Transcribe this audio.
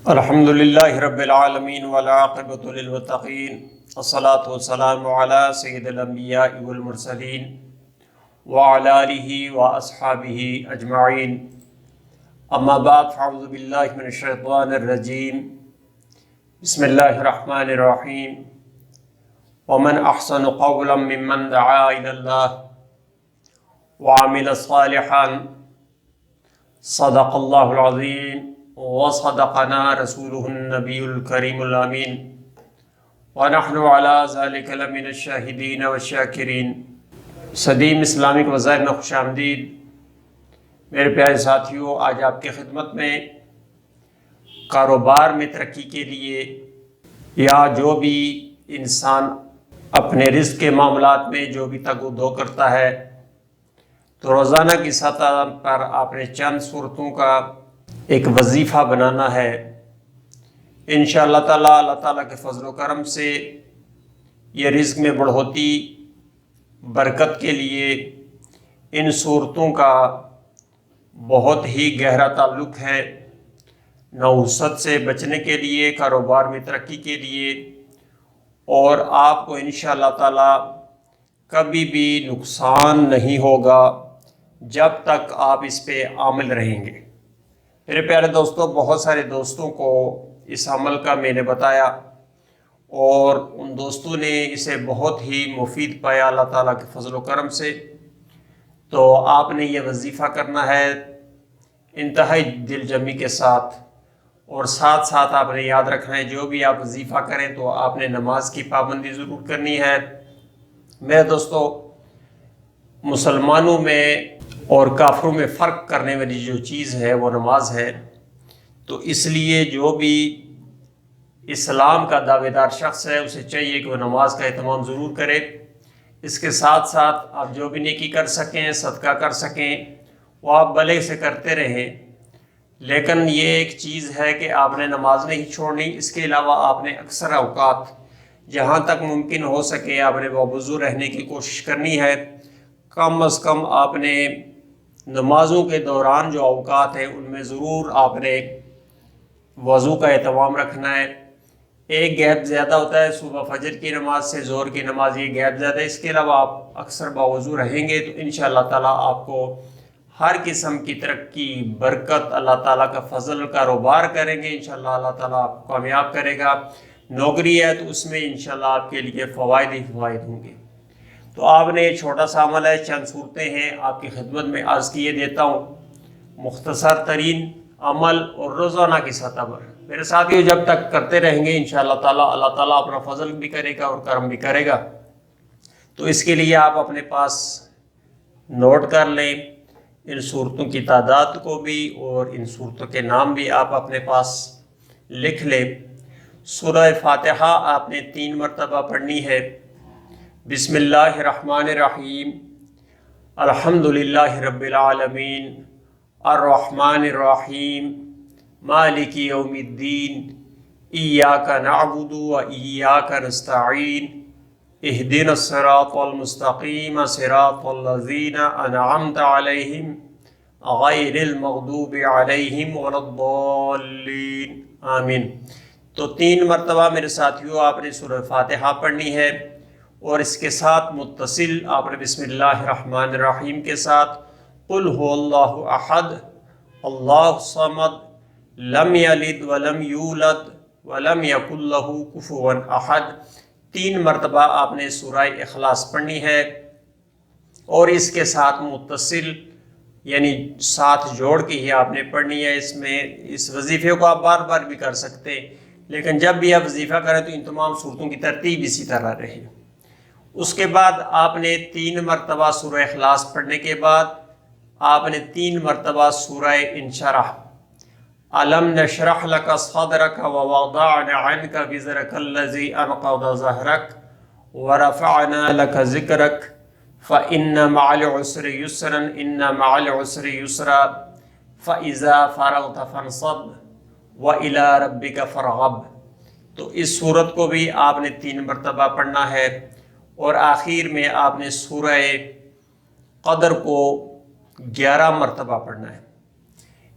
الحمد للہ رب العالمین والعاقبۃ للمتقین الصلاۃ والسلام علی سید الانبیاء والمرسلین وعلی آلہ واصحابہ اجمعین، اما بعد فاعوذ باللہ من الشیطان الرجیم، بسم اللہ الرحمن الرحیم۔ ومن احسن قولا ممن دعا الی اللہ وعمل صالحا صدق اللہ العظیم وصدقنا رسوله النبی الکریم الامین ونحن علی ذلک لمن الشاہدین والشاکرین۔ صدیم اسلامک وظائف میں خوش آمدید میرے پیارے ساتھیوں۔ آج آپ کی خدمت میں کاروبار میں ترقی کے لیے یا جو بھی انسان اپنے رزق کے معاملات میں جو بھی تگ و دو کرتا ہے تو روزانہ کی سطح پر آپ نے چند صورتوں کا ایک وظیفہ بنانا ہے۔ انشاءاللہ تعالیٰ اللہ تعالیٰ کے فضل و کرم سے یہ رزق میں بڑھوتی برکت کے لیے ان صورتوں کا بہت ہی گہرا تعلق ہے۔ نحوست سے بچنے کے لیے، کاروبار میں ترقی کے لیے، اور آپ کو انشاءاللہ تعالیٰ کبھی بھی نقصان نہیں ہوگا جب تک آپ اس پہ عامل رہیں گے۔ میرے پیارے دوستوں، بہت سارے دوستوں کو اس عمل کا میں نے بتایا اور ان دوستوں نے اسے بہت ہی مفید پایا اللہ تعالیٰ کے فضل و کرم سے۔ تو آپ نے یہ وظیفہ کرنا ہے انتہائی دل جمی کے ساتھ، اور ساتھ ساتھ آپ نے یاد رکھنا ہے جو بھی آپ وظیفہ کریں تو آپ نے نماز کی پابندی ضرور کرنی ہے۔ میرے دوستو، مسلمانوں میں اور کافروں میں فرق کرنے والی جو چیز ہے وہ نماز ہے۔ تو اس لیے جو بھی اسلام کا دعوے دار شخص ہے اسے چاہیے کہ وہ نماز کا اہتمام ضرور کرے۔ اس کے ساتھ ساتھ آپ جو بھی نیکی کر سکیں، صدقہ کر سکیں، وہ آپ بھلے سے کرتے رہیں، لیکن یہ ایک چیز ہے کہ آپ نے نماز نہیں چھوڑنی۔ اس کے علاوہ آپ نے اکثر اوقات جہاں تک ممکن ہو سکے آپ نے باوضو رہنے کی کوشش کرنی ہے۔ کم از کم آپ نے نمازوں کے دوران جو اوقات ہیں ان میں ضرور آپ نے وضو کا اہتمام رکھنا ہے۔ ایک گیپ زیادہ ہوتا ہے صبح فجر کی نماز سے ظہر کی نماز، یہ گیپ زیادہ ہے۔ اس کے علاوہ آپ اکثر باوضو رہیں گے تو انشاءاللہ تعالیٰ آپ کو ہر قسم کی ترقی، برکت، اللہ تعالیٰ کا فضل، کاروبار کریں گے انشاءاللہ اللہ تعالیٰ آپ کو کامیاب کرے گا۔ نوکری ہے تو اس میں انشاءاللہ آپ کے لیے فوائد ہی فوائد ہوں گے۔ تو آپ نے یہ چھوٹا سا عمل ہے، چند صورتیں ہیں آپ کی خدمت میں عرض کیے دیتا ہوں، مختصر ترین عمل اور روزانہ کی سطح پر۔ میرے ساتھیوں، جب تک کرتے رہیں گے انشاءاللہ تعالیٰ اللہ تعالیٰ اپنا فضل بھی کرے گا اور کرم بھی کرے گا۔ تو اس کے لیے آپ اپنے پاس نوٹ کر لیں ان صورتوں کی تعداد کو بھی، اور ان صورتوں کے نام بھی آپ اپنے پاس لکھ لیں۔ سورہ فاتحہ آپ نے 3 مرتبہ پڑھنی ہے۔ بسم اللہ الرحمن الرحیم، الحمد للہ رب العالمین، الرحمن الرحیم، مالک یوم الدین، ایاک نعبد و ایاک نستعین، اہدنا الصراط المستقیم، صراط الذین انعمت علیہم غیر المغضوب علیہم ولا الضالین، آمین۔ تو 3 مرتبہ میرے ساتھیوں آپ نے سورہ فاتحہ پڑھنی ہے، اور اس کے ساتھ متصل آپ نے بسم اللہ الرحمن الرحیم کے ساتھ قل هو اللہ احد اللہ الصمد لم یلد ولم یولد ولم یکن لہ کفوا احد 3 مرتبہ آپ نے سورہ اخلاص پڑھنی ہے، اور اس کے ساتھ متصل یعنی ساتھ جوڑ کے ہی آپ نے پڑھنی ہے۔ اس وظیفے کو آپ بار بار بھی کر سکتے ہیں، لیکن جب بھی آپ وظیفہ کریں تو ان تمام صورتوں کی ترتیب اسی طرح رہے۔ اس کے بعد آپ نے 3 مرتبہ سورہ اخلاص پڑھنے کے بعد آپ نے 3 مرتبہ سورہ انشرح، الم نشرح لک صدرک ووضعنا عنک وزرک الذی انقض ظہرک ورفعنا لک ذکرک فإن مع العسر یسرا ان مع العسر یسرا فإذا فرغت فانصب وإلی ربک فارغب۔ تو اس صورت کو بھی آپ نے 3 مرتبہ پڑھنا ہے، اور آخر میں آپ نے سورہ قدر کو 11 مرتبہ پڑھنا ہے۔